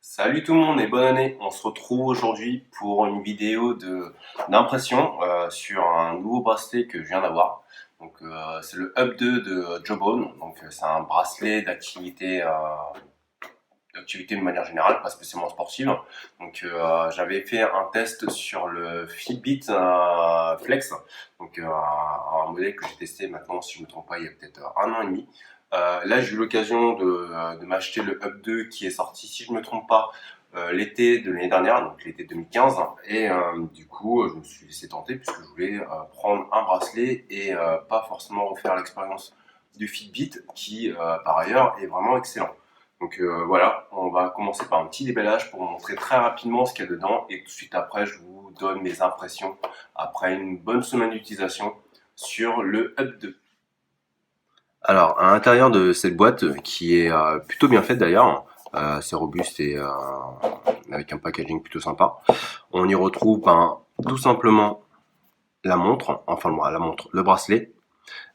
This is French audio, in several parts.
Salut tout le monde et bonne année. On se retrouve aujourd'hui pour une vidéo d'impression sur un nouveau bracelet que je viens d'avoir. Donc c'est le Up 2 de Jawbone. Donc c'est un bracelet d'activité de manière générale, pas spécialement sportive. Donc j'avais fait un test sur le Fitbit Flex, donc un modèle que j'ai testé maintenant, si je ne me trompe pas, il y a peut-être un an et demi. Là, j'ai eu l'occasion de m'acheter le Up 2 qui est sorti, si je ne me trompe pas, l'été de l'année dernière, donc l'été 2015. Et du coup, je me suis laissé tenter puisque je voulais prendre un bracelet et pas forcément refaire l'expérience du Fitbit qui, par ailleurs, est vraiment excellent. Donc voilà, on va commencer par un petit déballage pour vous montrer très rapidement ce qu'il y a dedans et tout de suite après, je vous donne mes impressions après une bonne semaine d'utilisation sur le Up 2. Alors, à l'intérieur de cette boîte, qui est plutôt bien faite d'ailleurs, c'est robuste et avec un packaging plutôt sympa, on y retrouve tout simplement la montre, le bracelet,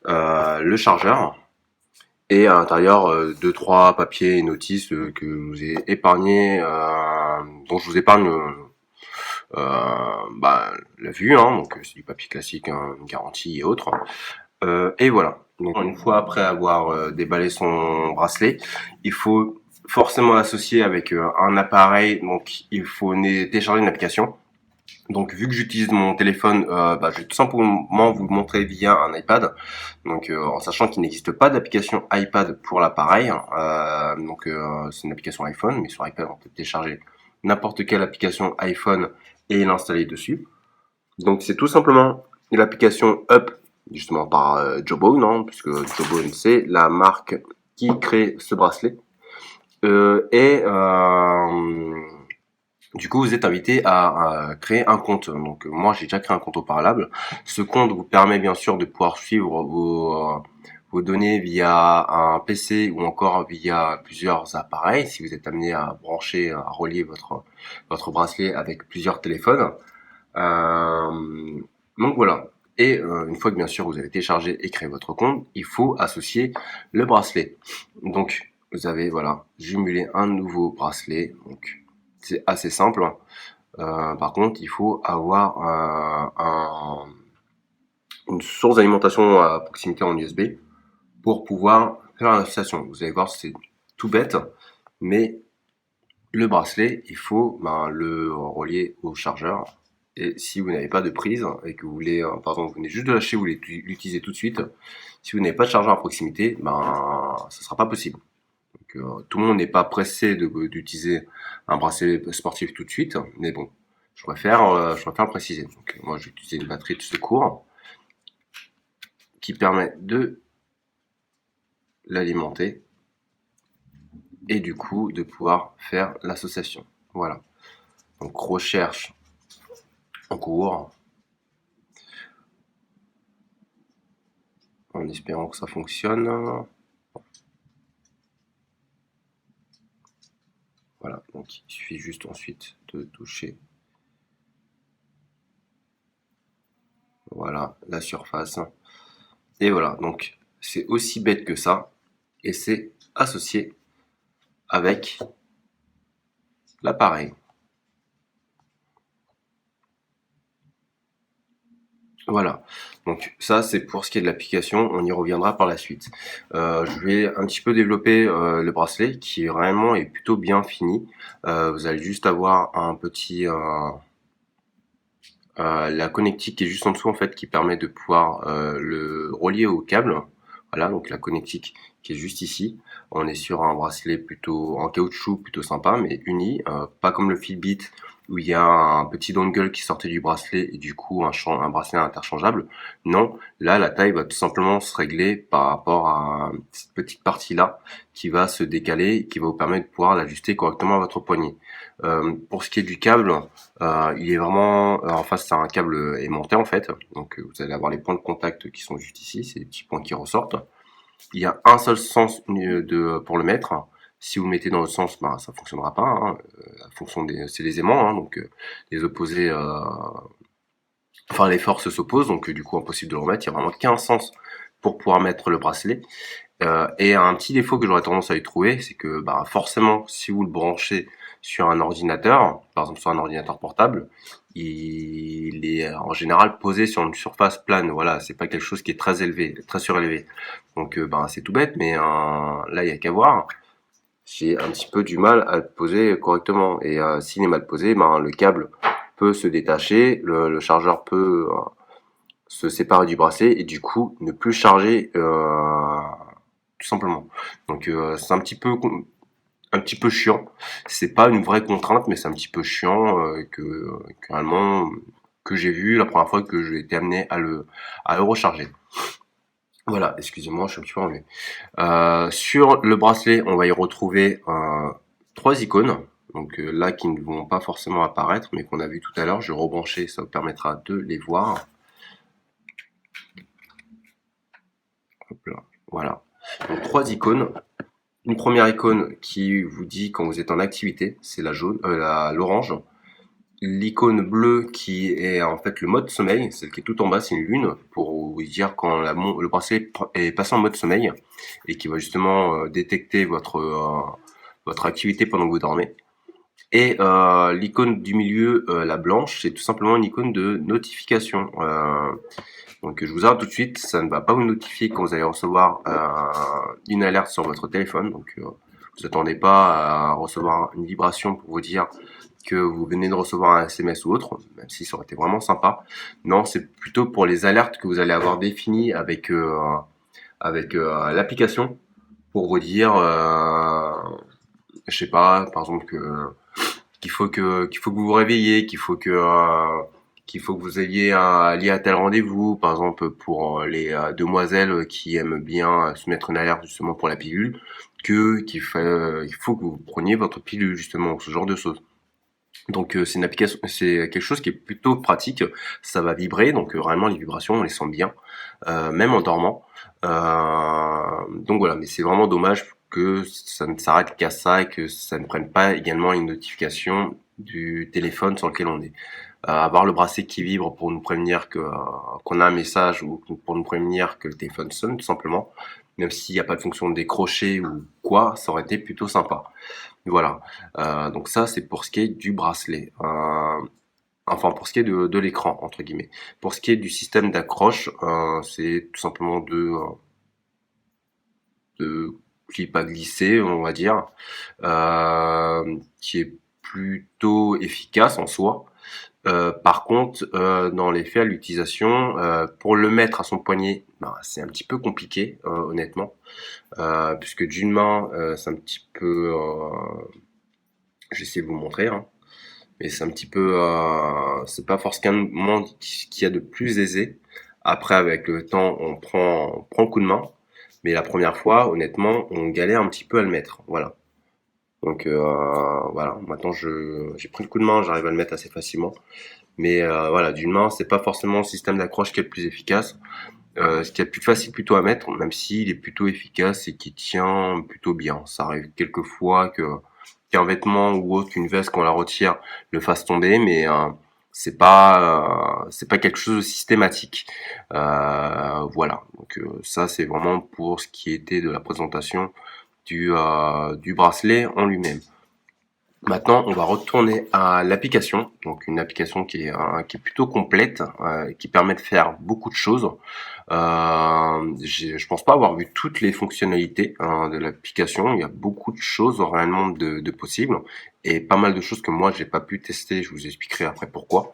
le chargeur, et à l'intérieur deux trois papiers et notices que je vous ai épargnés, dont je vous épargne la vue, hein, donc c'est du papier classique, hein, garantie et autres. Et voilà. Donc une fois après avoir déballé son bracelet, il faut forcément l'associer avec un appareil. Donc il faut télécharger une application. Donc vu que j'utilise mon téléphone, je vais tout simplement vous le montrer via un iPad. Donc en sachant qu'il n'existe pas d'application iPad pour l'appareil. C'est une application iPhone, mais sur iPad on peut télécharger n'importe quelle application iPhone et l'installer dessus. Donc c'est tout simplement l'application Up, justement par Jawbone, hein, puisque Jawbone c'est la marque qui crée ce bracelet. Et du coup, vous êtes invité à créer un compte. Donc moi, j'ai déjà créé un compte au préalable. Ce compte vous permet bien sûr de pouvoir suivre vos données via un PC ou encore via plusieurs appareils. Si vous êtes amené à brancher, à relier votre bracelet avec plusieurs téléphones. Euh, donc voilà. Et une fois que bien sûr vous avez téléchargé et créé votre compte, il faut associer le bracelet. Donc vous avez voilà jumelé un nouveau bracelet. Donc c'est assez simple. Par contre, il faut avoir une source d'alimentation à proximité en USB pour pouvoir faire l'association. Vous allez voir, c'est tout bête, mais le bracelet, il faut le relier au chargeur. Et si vous n'avez pas de prise et que vous voulez, par exemple, vous venez juste de lâcher, vous voulez l'utiliser tout de suite, si vous n'avez pas de chargeur à proximité, ça sera pas possible. Donc, tout le monde n'est pas pressé d'utiliser un bracelet sportif tout de suite, mais bon, je préfère le préciser. Donc, moi, j'ai utilisé une batterie de secours qui permet de l'alimenter et du coup de pouvoir faire l'association. Voilà. Donc, recherche en cours, en espérant que ça fonctionne. Voilà, donc il suffit juste ensuite de toucher, voilà, la surface. Et voilà, donc c'est aussi bête que ça, et c'est associé avec l'appareil. Voilà, donc ça c'est pour ce qui est de l'application, on y reviendra par la suite. Je vais un petit peu développer le bracelet qui vraiment est plutôt bien fini. Vous allez juste avoir un petit la connectique qui est juste en dessous en fait qui permet de pouvoir le relier au câble. Voilà, donc la connectique qui est juste ici. On est sur un bracelet plutôt en caoutchouc, plutôt sympa, mais uni, pas comme le Fitbit où il y a un petit dongle qui sortait du bracelet et du coup un bracelet interchangeable. Non, là la taille va tout simplement se régler par rapport à cette petite partie-là qui va se décaler et qui va vous permettre de pouvoir l'ajuster correctement à votre poignet. Pour ce qui est du câble, il est vraiment en face, c'est un câble aimanté en fait. Donc vous allez avoir les points de contact qui sont juste ici, c'est des petits points qui ressortent. Il y a un seul sens pour le mettre. Si vous le mettez dans le sens, ça fonctionnera pas. Hein. La fonction c'est les aimants, hein, donc les opposés, les forces s'opposent, donc du coup impossible de le remettre. Il y a vraiment qu'un sens pour pouvoir mettre le bracelet. Et un petit défaut que j'aurais tendance à y trouver, c'est que bah, forcément, si vous le branchez sur un ordinateur, par exemple sur un ordinateur portable, il est en général posé sur une surface plane. Voilà, c'est pas quelque chose qui est très élevé, très surélevé. Donc ben, c'est tout bête, mais là il y a qu'à voir. J'ai un petit peu du mal à le poser correctement. Et s'il est mal posé, ben, le câble peut se détacher, le chargeur peut se séparer du bracelet et du coup ne plus charger tout simplement. Donc c'est un petit peu chiant. C'est pas une vraie contrainte, mais c'est un petit peu chiant que réellement que j'ai vu la première fois que j'ai été amené à le recharger. Voilà, excusez-moi, je suis un petit peu enlevé. Sur le bracelet, on va y retrouver trois icônes. Donc là, qui ne vont pas forcément apparaître, mais qu'on a vu tout à l'heure. Je vais rebrancher, ça vous permettra de les voir. Hop là, voilà. Donc trois icônes. Une première icône qui vous dit quand vous êtes en activité, c'est la jaune, l'orange. L'icône bleue qui est en fait le mode sommeil, celle qui est tout en bas, c'est une lune pour vous dire quand le bracelet est passé en mode sommeil et qui va justement détecter votre activité pendant que vous dormez. Et l'icône du milieu, la blanche, c'est tout simplement une icône de notification. Donc je vous arrête tout de suite, ça ne va pas vous notifier quand vous allez recevoir une alerte sur votre téléphone. Donc vous attendez pas à recevoir une vibration pour vous dire que vous venez de recevoir un SMS ou autre, même si ça aurait été vraiment sympa. Non, c'est plutôt pour les alertes que vous allez avoir définies avec l'application pour vous dire, je sais pas, par exemple qu'il faut que vous vous réveillez, qu'il faut que vous ayez lié à tel rendez-vous, par exemple pour les demoiselles qui aiment bien se mettre une alerte justement pour la pilule, qu'il faut que vous preniez votre pilule justement, ce genre de choses. Donc c'est une application, c'est quelque chose qui est plutôt pratique. Ça va vibrer, donc réellement les vibrations on les sent bien, même en dormant. Donc voilà, mais c'est vraiment dommage que ça ne s'arrête qu'à ça et que ça ne prenne pas également une notification du téléphone sur lequel on est. Avoir le bracelet qui vibre pour nous prévenir que qu'on a un message ou pour nous prévenir que le téléphone sonne tout simplement, même s'il n'y a pas de fonction de décrocher ou quoi, ça aurait été plutôt sympa. Voilà. Donc ça, c'est pour ce qui est du bracelet. Enfin, pour ce qui est de l'écran, entre guillemets. Pour ce qui est du système d'accroche, c'est tout simplement de clip à glisser, on va dire, qui est plutôt efficace en soi. Par contre, dans les faits, à l'utilisation, pour le mettre à son poignet, ben, c'est un petit peu compliqué, honnêtement, puisque d'une main, c'est un petit peu je vais essayer de vous montrer, hein. Mais c'est un petit peu, c'est pas forcément ce qu'il y a de plus aisé. Après, avec le temps, on prend le coup de main. Mais la première fois, honnêtement, on galère un petit peu à le mettre. Voilà. Donc voilà. Maintenant, j'ai pris le coup de main, j'arrive à le mettre assez facilement. Mais voilà, d'une main, c'est pas forcément le système d'accroche qui est le plus efficace. Ce qui est le plus facile plutôt à mettre, même s'il est plutôt efficace et qui tient plutôt bien. Ça arrive quelques fois qu'un vêtement ou autre, qu'une veste, qu'on la retire, le fasse tomber, mais c'est pas quelque chose de systématique. Voilà. Donc ça, c'est vraiment pour ce qui était de la présentation du bracelet en lui-même. Maintenant, on va retourner à l'application, donc une application qui est plutôt complète, qui permet de faire beaucoup de choses. Je pense pas avoir vu toutes les fonctionnalités de l'application. Il y a beaucoup de choses réellement de possibles et pas mal de choses que moi j'ai pas pu tester. Je vous expliquerai après pourquoi.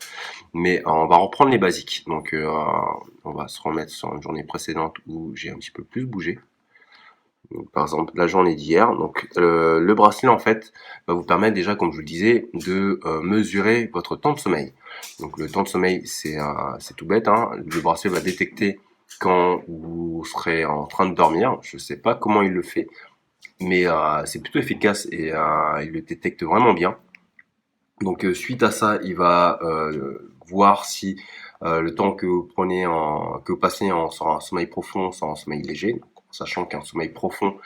Mais on va reprendre les basiques. Donc, on va se remettre sur une journée précédente où j'ai un petit peu plus bougé. Donc, par exemple, la journée d'hier. Donc, le bracelet, en fait, va vous permettre déjà, comme je vous le disais, de mesurer votre temps de sommeil. Donc, le temps de sommeil, c'est tout bête, hein. Le bracelet va détecter quand vous serez en train de dormir. Je ne sais pas comment il le fait, mais c'est plutôt efficace et il le détecte vraiment bien. Donc, suite à ça, il va voir si le temps que vous prenez que vous passez sur un sommeil profond, sur un sommeil léger, sachant qu'un sommeil profond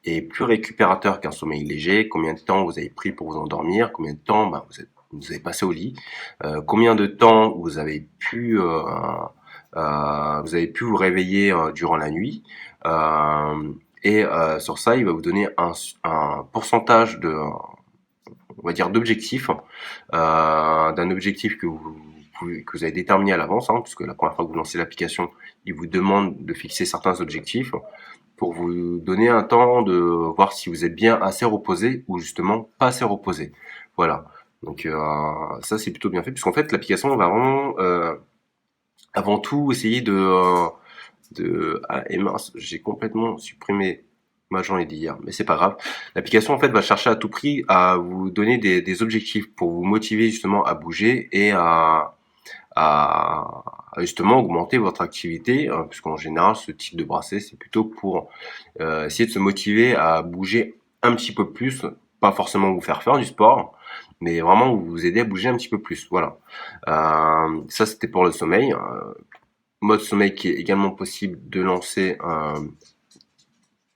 est plus récupérateur qu'un sommeil léger, combien de temps vous avez pris pour vous endormir, combien de temps vous avez passé au lit, combien de temps vous avez pu vous réveiller durant la nuit, Et sur ça, il va vous donner un pourcentage on va dire, d'objectifs, d'un objectif que vous avez déterminé à l'avance, hein, puisque la première fois que vous lancez l'application, il vous demande de fixer certains objectifs pour vous donner un temps de voir si vous êtes bien assez reposé ou justement pas assez reposé. Voilà. Donc ça c'est plutôt bien fait, puisqu'en fait l'application va vraiment avant tout essayer et mince, j'ai complètement supprimé ma journée d'hier, mais c'est pas grave. L'application en fait va chercher à tout prix à vous donner des objectifs pour vous motiver justement à bouger et à justement augmenter votre activité, puisqu'en général ce type de bracelet c'est plutôt pour essayer de se motiver à bouger un petit peu plus, pas forcément vous faire du sport, mais vraiment vous aider à bouger un petit peu plus. Voilà. Ça c'était pour le sommeil. Mode sommeil qui est également possible de lancer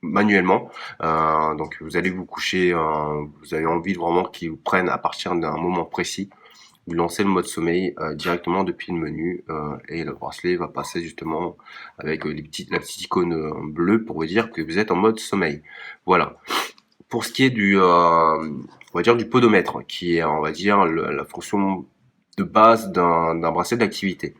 manuellement. Donc vous allez vous coucher, vous avez envie de vraiment qu'il vous prenne à partir d'un moment précis. Vous lancez le mode sommeil directement depuis le menu et le bracelet va passer justement avec la petite icône bleue pour vous dire que vous êtes en mode sommeil. Voilà. Pour ce qui est on va dire du podomètre, qui est, on va dire, la fonction de base d'un bracelet d'activité.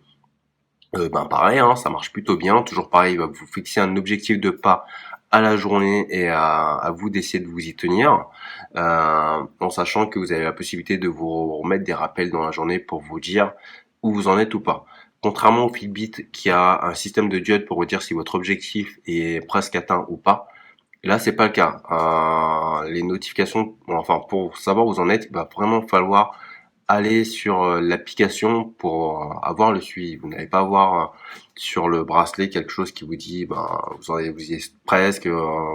Ben pareil, hein, ça marche plutôt bien. Toujours pareil, il va vous fixer un objectif de pas à la journée et à vous d'essayer de vous y tenir, en sachant que vous avez la possibilité de vous remettre des rappels dans la journée pour vous dire où vous en êtes ou pas. Contrairement au Fitbit qui a un système de diode pour vous dire si votre objectif est presque atteint ou pas, là c'est pas le cas. Les notifications, enfin pour savoir où vous en êtes, il va vraiment falloir aller sur l'application pour avoir le suivi. Vous n'allez pas avoir sur le bracelet quelque chose qui vous dit ben vous y êtes presque,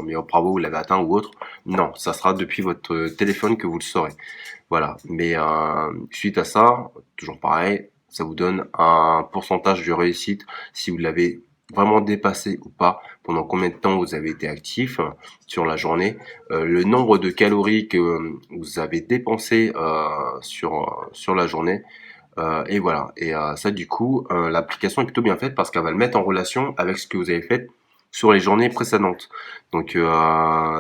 mais bravo vous l'avez atteint ou autre. Non, ça sera depuis votre téléphone que vous le saurez. Voilà. Mais suite à ça, toujours pareil, ça vous donne un pourcentage de réussite si vous l'avez vraiment dépassé ou pas, pendant combien de temps vous avez été actif sur la journée, le nombre de calories que vous avez dépensé sur la journée, et voilà. Et ça du coup, l'application est plutôt bien faite parce qu'elle va le mettre en relation avec ce que vous avez fait sur les journées précédentes. Donc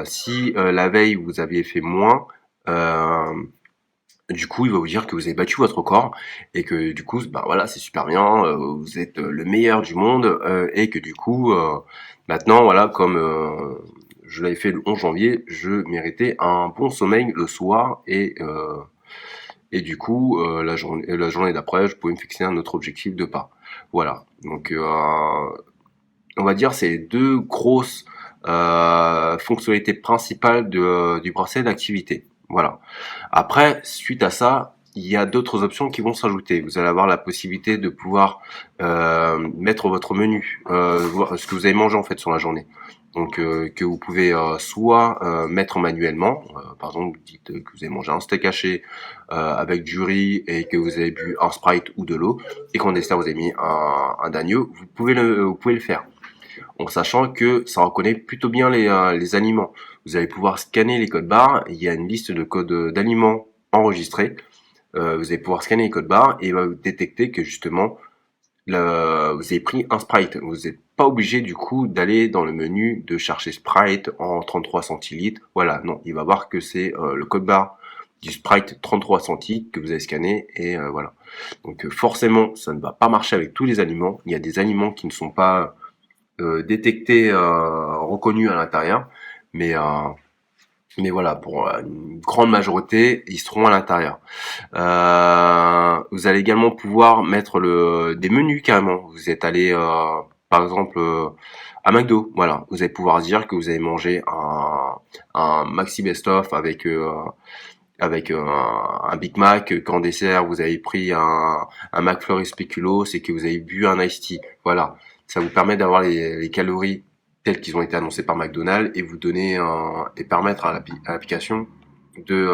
si la veille vous aviez fait moins, euh, du coup, il va vous dire que vous avez battu votre record et que du coup, bah voilà, c'est super bien, vous êtes le meilleur du monde et que du coup, maintenant, voilà, comme je l'avais fait le 11 janvier, je méritais un bon sommeil le soir et du coup, la journée d'après, je pouvais me fixer un autre objectif de pas. Voilà. Donc, on va dire, c'est les deux grosses fonctionnalités principales du bracelet d'activité. Voilà. Après, suite à ça, il y a d'autres options qui vont s'ajouter. Vous allez avoir la possibilité de pouvoir mettre votre menu, voir ce que vous avez mangé en fait sur la journée. Donc que vous pouvez soit mettre manuellement, par exemple vous dites que vous avez mangé un steak haché avec du riz et que vous avez bu un Sprite ou de l'eau et qu'en dessert vous avez mis un d'agneau, vous pouvez le faire en sachant que ça reconnaît plutôt bien les aliments. Vous allez pouvoir scanner les codes barres, il y a une liste de codes d'aliments enregistrés. Vous allez pouvoir scanner les codes barres et il va vous détecter que justement vous avez pris un Sprite. Vous n'êtes pas obligé du coup d'aller dans le menu de chercher Sprite en 33 centilitres. Voilà, non, il va voir que c'est le code barre du Sprite 33 centilitres que vous avez scanné et voilà. Donc forcément, ça ne va pas marcher avec tous les aliments. Il y a des aliments qui ne sont pas détectés, reconnus à l'intérieur, mais mais voilà, pour une grande majorité, ils seront à l'intérieur. Vous allez également pouvoir mettre des menus carrément. Vous êtes allé, par exemple, à McDo. Voilà, vous allez pouvoir dire que vous avez mangé un maxi best-of avec un Big Mac, qu'en dessert vous avez pris un McFlurry Speculoos et que vous avez bu un iced tea. Voilà, ça vous permet d'avoir les calories telles qu'ils ont été annoncées par McDonald's et vous donner et permettre à l'application de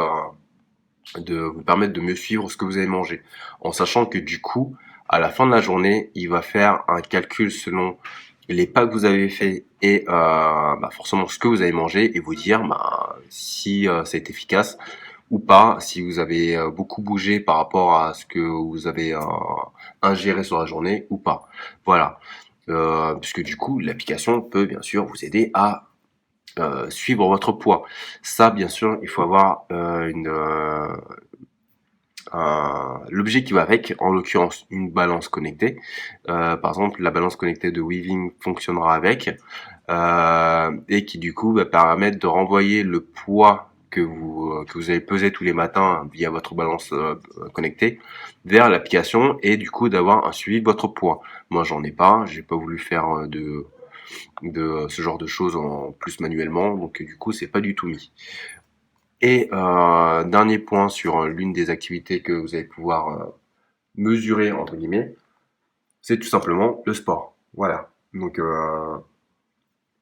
vous permettre de mieux suivre ce que vous avez mangé, en sachant que du coup, à la fin de la journée, il va faire un calcul selon les pas que vous avez fait et forcément ce que vous avez mangé et vous dire si ça a été efficace ou pas, si vous avez beaucoup bougé par rapport à ce que vous avez ingéré sur la journée ou pas. Voilà. Puisque du coup, l'application peut bien sûr vous aider à suivre votre poids. Ça, bien sûr, il faut avoir l'objet qui va avec, en l'occurrence une balance connectée. Par exemple, la balance connectée de Weaving fonctionnera avec, et qui du coup va permettre de renvoyer le poids que vous avez pesé tous les matins via votre balance connectée vers l'application, et du coup d'avoir un suivi de votre poids. Moi, j'en ai pas, j'ai pas voulu faire de ce genre de choses en plus manuellement, donc du coup c'est pas du tout mis. Et dernier point sur l'une des activités que vous allez pouvoir mesurer entre guillemets, c'est tout simplement le sport. Voilà. Donc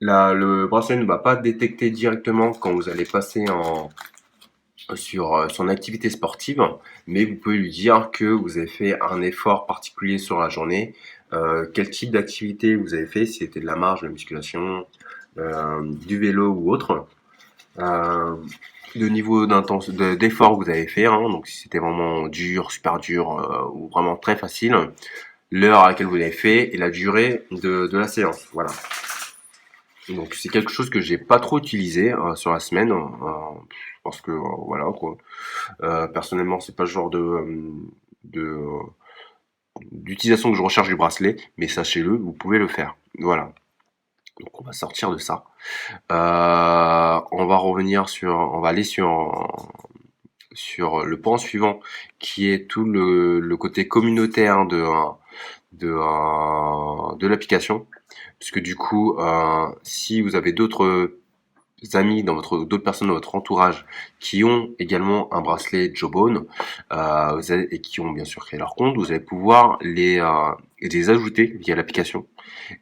là, le bracelet ne va pas détecter directement quand vous allez passer sur son activité sportive, mais vous pouvez lui dire que vous avez fait un effort particulier sur la journée, quel type d'activité vous avez fait, si c'était de la marche, de la musculation, du vélo ou autre, le niveau d'effort que vous avez fait, hein, donc si c'était vraiment dur, super dur ou vraiment très facile, l'heure à laquelle vous l'avez fait et la durée de la séance. Voilà. Donc c'est quelque chose que j'ai pas trop utilisé sur la semaine parce que voilà quoi. Personnellement, c'est pas le genre de d'utilisation que je recherche du bracelet, mais sachez-le, vous pouvez le faire. Voilà. Donc on va sortir de ça. On va aller sur le point suivant, qui est tout le côté communautaire de l'application, puisque du coup, si vous avez d'autres amis d'autres personnes dans votre entourage qui ont également un bracelet Jawbone et qui ont bien sûr créé leur compte, vous allez pouvoir les ajouter via l'application,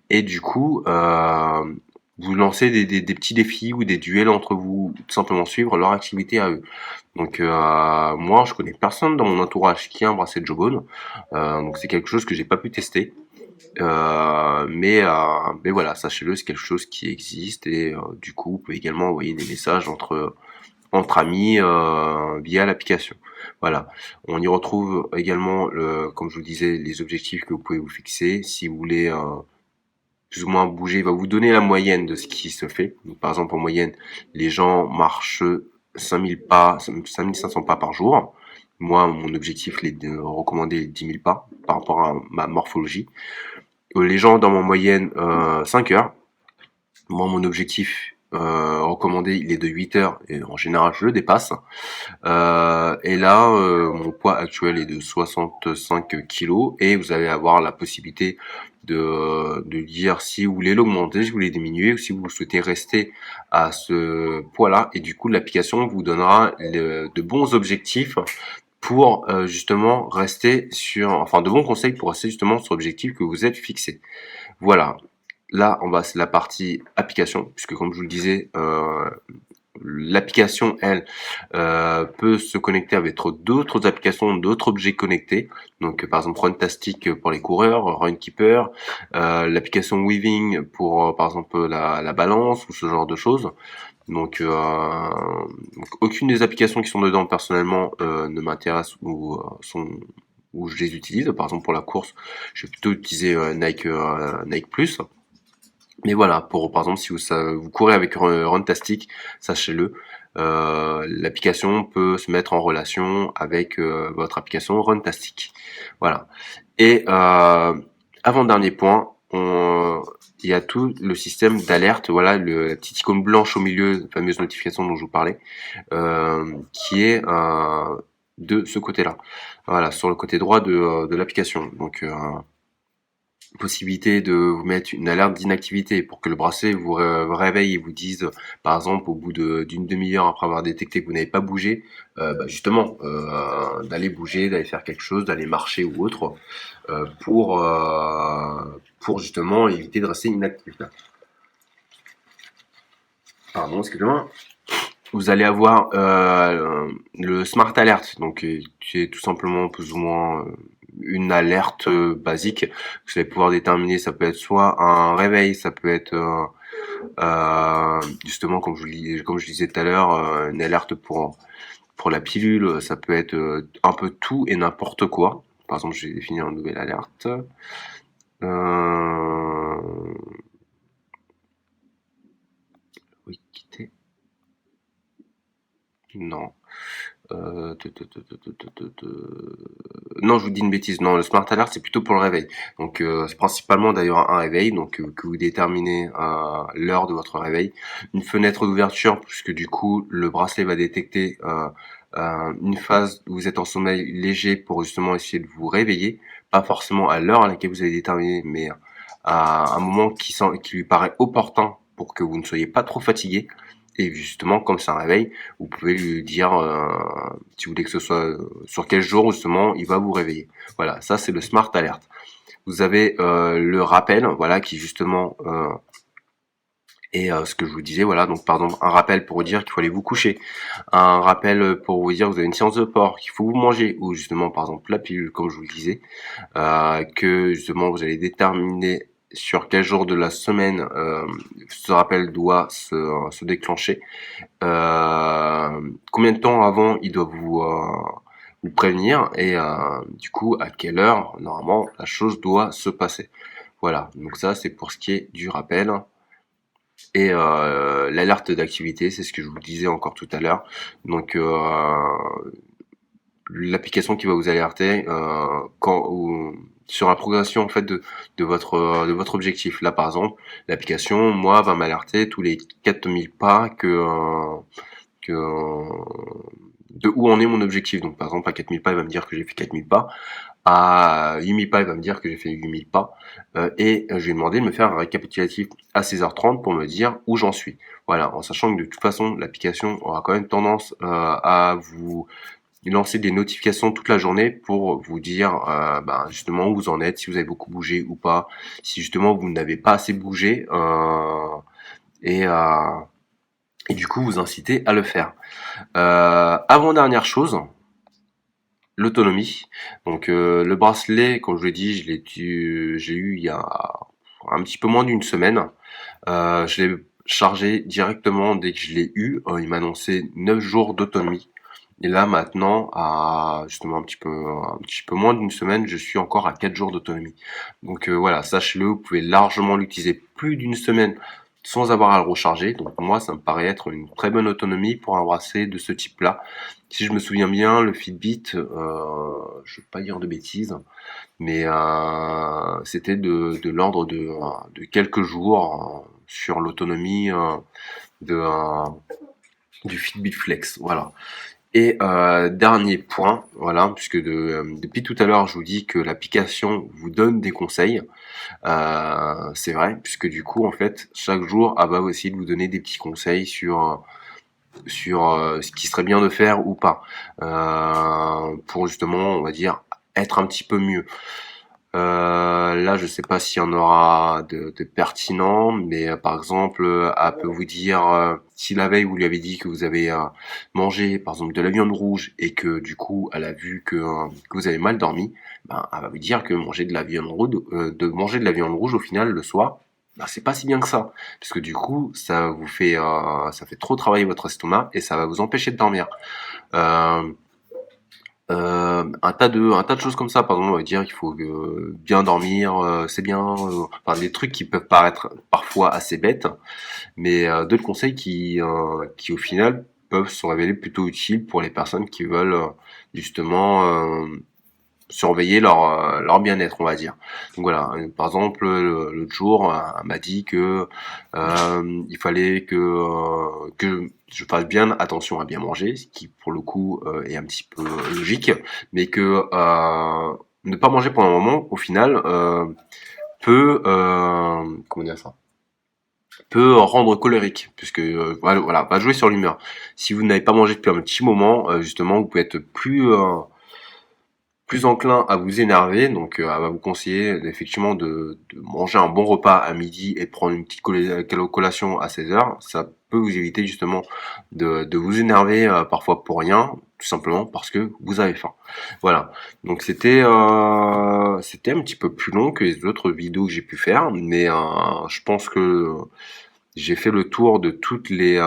et du coup vous lancez des petits défis ou des duels entre vous, tout simplement suivre leur activité à eux. Donc moi, je connais personne dans mon entourage qui a un bracelet Jawbone, donc c'est quelque chose que j'ai pas pu tester. Mais voilà, sachez-le, c'est quelque chose qui existe, et du coup, vous pouvez également envoyer des messages entre amis via l'application. Voilà, on y retrouve également, comme je vous disais, les objectifs que vous pouvez vous fixer. Si vous voulez plus ou moins bouger, il va vous donner la moyenne de ce qui se fait. Donc, par exemple, en moyenne, les gens marchent 5000 pas, 5500 pas par jour. Moi, mon objectif est de recommander 10 000 pas par rapport à ma morphologie. Les gens dans mon moyenne 5 heures. Moi, mon objectif recommandé, il est de 8 heures, et en général, je le dépasse. Et là, mon poids actuel est de 65 kilos, et vous allez avoir la possibilité de dire si vous voulez l'augmenter, si vous voulez diminuer, ou si vous souhaitez rester à ce poids-là. Et du coup, l'application vous donnera de bons objectifs pour justement rester de bons conseils pour rester justement sur l'objectif que vous êtes fixé. Voilà. Là, c'est la partie application, puisque comme je vous le disais, l'application, elle, peut se connecter avec d'autres applications, d'autres objets connectés. Donc, par exemple, Runtastic pour les coureurs, Runkeeper, l'application Weaving pour, par exemple, la balance ou ce genre de choses. Donc, aucune des applications qui sont dedans, personnellement, ne m'intéresse ou je les utilise. Par exemple, pour la course, je vais plutôt utiliser Nike Plus. Mais voilà, par exemple, si vous courez avec Runtastic, sachez-le, l'application peut se mettre en relation avec votre application Runtastic. Voilà. Et avant-dernier point, il y a tout le système d'alerte, voilà, la petite icône blanche au milieu, la fameuse notification dont je vous parlais, qui est de ce côté-là. Voilà, sur le côté droit de l'application. Donc possibilité de vous mettre une alerte d'inactivité pour que le bracelet vous réveille et vous dise, par exemple, au bout d'une demi-heure après avoir détecté que vous n'avez pas bougé, justement, d'aller bouger, d'aller faire quelque chose, d'aller marcher ou autre, pour justement éviter de rester inactif. Pardon, excusez-moi. Vous allez avoir le Smart Alert, donc qui est tout simplement plus ou moins une alerte basique que vous allez pouvoir déterminer. Ça peut être soit un réveil, ça peut être justement comme je disais tout à l'heure, une alerte pour la pilule. Ça peut être un peu tout et n'importe quoi. Par exemple, j'ai défini une nouvelle alerte. Oui, Non. Non, je vous dis une bêtise. Non, le Smart Alert, c'est plutôt pour le réveil. Donc, c'est principalement d'ailleurs un réveil, donc que vous déterminez l'heure de votre réveil. Une fenêtre d'ouverture, puisque du coup, le bracelet va détecter une phase où vous êtes en sommeil léger pour justement essayer de vous réveiller. Pas forcément à l'heure à laquelle vous avez déterminé, mais à un moment qui lui paraît opportun pour que vous ne soyez pas trop fatigué. Et justement, comme c'est un réveil, vous pouvez lui dire, si vous voulez que ce soit sur quel jour justement il va vous réveiller. Voilà, ça c'est le Smart Alert. Vous avez le rappel, voilà, qui justement est ce que je vous disais, voilà, donc pardon, un rappel pour vous dire qu'il faut aller vous coucher, un rappel pour vous dire que vous avez une séance de sport, qu'il faut vous manger, ou justement par exemple la pilule, comme je vous le disais, que justement vous allez déterminer sur quel jour de la semaine ce rappel doit se déclencher, combien de temps avant il doit vous prévenir et du coup à quelle heure normalement la chose doit se passer. Voilà, donc ça c'est pour ce qui est du rappel. Et l'alerte d'activité, c'est ce que je vous disais encore tout à l'heure. Donc l'application qui va vous alerter sur la progression en fait de votre objectif. Là par exemple, l'application moi va m'alerter tous les 4000 pas que de où en est mon objectif. Donc par exemple à 4000 pas, il va me dire que j'ai fait 4000 pas. À 8000 pas, il va me dire que j'ai fait 8000 pas. Et je vais demander de me faire un récapitulatif à 16h30 pour me dire où j'en suis. Voilà, en sachant que de toute façon, l'application aura quand même tendance à vous lancer des notifications toute la journée pour vous dire justement où vous en êtes, si vous avez beaucoup bougé ou pas, si justement vous n'avez pas assez bougé et, euh, et du coup vous inciter à le faire. Avant-dernière chose, l'autonomie. Donc le bracelet, comme je l'ai dit, j'ai eu il y a un petit peu moins d'une semaine. Je l'ai chargé directement dès que je l'ai eu. Il m'a annoncé 9 jours d'autonomie. Et là maintenant, à justement un petit peu moins d'une semaine, je suis encore à 4 jours d'autonomie. Donc voilà, sachez-le, vous pouvez largement l'utiliser plus d'une semaine sans avoir à le recharger. Donc moi, ça me paraît être une très bonne autonomie pour un bracelet de ce type-là. Si je me souviens bien, le Fitbit, je ne vais pas dire de bêtises, mais c'était de l'ordre de quelques jours sur l'autonomie de, euh, du Fitbit Flex. Voilà. Et dernier point, voilà, puisque depuis tout à l'heure, je vous dis que l'application vous donne des conseils. C'est vrai, puisque du coup, en fait, chaque jour, elle va aussi vous donner des petits conseils sur ce qui serait bien de faire ou pas, pour justement, on va dire, être un petit peu mieux. Là, je sais pas s'il y en aura de pertinent, mais par exemple, elle peut vous dire si la veille vous lui avez dit que vous avez mangé, par exemple, de la viande rouge et que du coup, elle a vu que vous avez mal dormi, ben, elle va vous dire que manger de la viande rouge, de manger de la viande rouge au final le soir, ben, c'est pas si bien que ça, parce que du coup, ça fait trop travailler votre estomac et ça va vous empêcher de dormir. Euh, un tas de choses comme ça, par exemple, on va dire qu'il faut bien dormir, c'est bien, enfin des trucs qui peuvent paraître parfois assez bêtes, mais d'autres conseils qui au final peuvent se révéler plutôt utiles pour les personnes qui veulent justement surveiller leur bien-être, on va dire. Donc voilà, par exemple, l'autre jour, elle m'a dit que il fallait que je fasse bien attention à bien manger, ce qui pour le coup est un petit peu logique, mais que ne pas manger pendant un moment, au final, peut comment dire ça, peut rendre colérique, puisque voilà, va jouer sur l'humeur. Si vous n'avez pas mangé depuis un petit moment, justement, vous pouvez être plus enclin à vous énerver, donc elle va vous conseiller effectivement de manger un bon repas à midi et de prendre une petite collation à 16h. Ça peut vous éviter justement de vous énerver parfois pour rien, tout simplement parce que vous avez faim. Voilà, donc c'était un petit peu plus long que les autres vidéos que j'ai pu faire, mais je pense que j'ai fait le tour de toutes les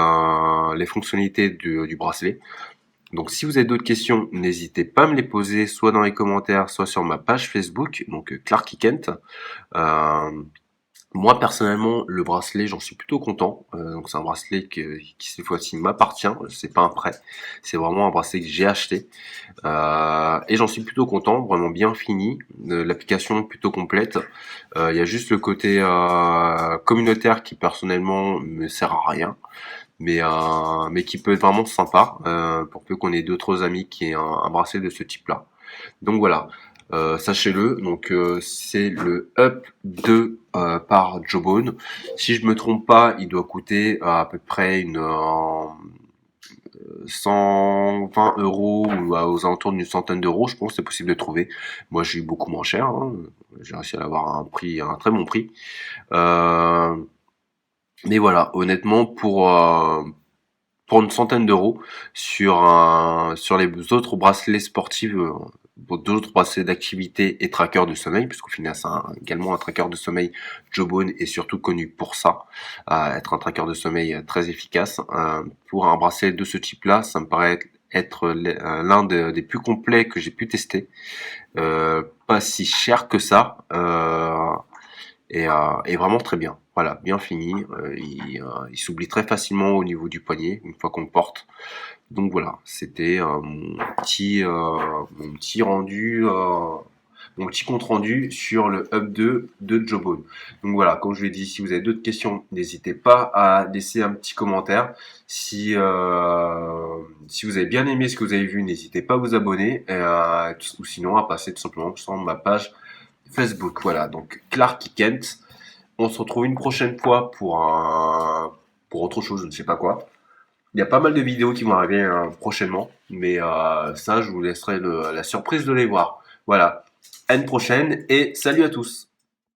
fonctionnalités du bracelet. Donc si vous avez d'autres questions, n'hésitez pas à me les poser soit dans les commentaires, soit sur ma page Facebook, donc Clarky Kent. Euh, Moi personnellement, le bracelet, j'en suis plutôt content. Donc c'est un bracelet qui cette fois-ci m'appartient. C'est pas un prêt, c'est vraiment un bracelet que j'ai acheté. Et j'en suis plutôt content, vraiment bien fini. L'application est plutôt complète. Il y a juste le côté communautaire qui personnellement me sert à rien, mais qui peut être vraiment sympa pour peu qu'on ait d'autres amis qui aient un bracelet de ce type-là. Donc voilà, sachez-le. Donc c'est le Up 2 par Jawbone. Si je me trompe pas, il doit coûter à peu près une 120 € ou aux alentours d'une centaine d'euros, je pense que c'est possible de trouver. Moi, j'ai eu beaucoup moins cher, hein. J'ai réussi à l'avoir à un prix, à un très bon prix. Euh, mais voilà, honnêtement, pour une centaine d'euros sur les autres bracelets sportifs, pour d'autres bracelets d'activité et tracker de sommeil, puisqu'au final c'est également un tracker de sommeil. Jawbone est surtout connu pour ça, être un tracker de sommeil très efficace. Pour un bracelet de ce type-là, ça me paraît être l'un des plus complets que j'ai pu tester. Pas si cher que ça. Et vraiment très bien. Voilà, bien fini. Il s'oublie très facilement au niveau du poignet une fois qu'on le porte. Donc voilà, c'était mon petit rendu, mon petit compte rendu sur le Up 2 de Jawbone. Donc voilà, comme je l'ai dit, si vous avez d'autres questions, n'hésitez pas à laisser un petit commentaire. Si vous avez bien aimé ce que vous avez vu, n'hésitez pas à vous abonner ou sinon à passer tout simplement sur ma page Facebook. Voilà, donc Clark Kent. On se retrouve une prochaine fois pour autre chose, je ne sais pas quoi. Il y a pas mal de vidéos qui vont arriver prochainement, mais ça, je vous laisserai la surprise de les voir. Voilà. À une prochaine et salut à tous.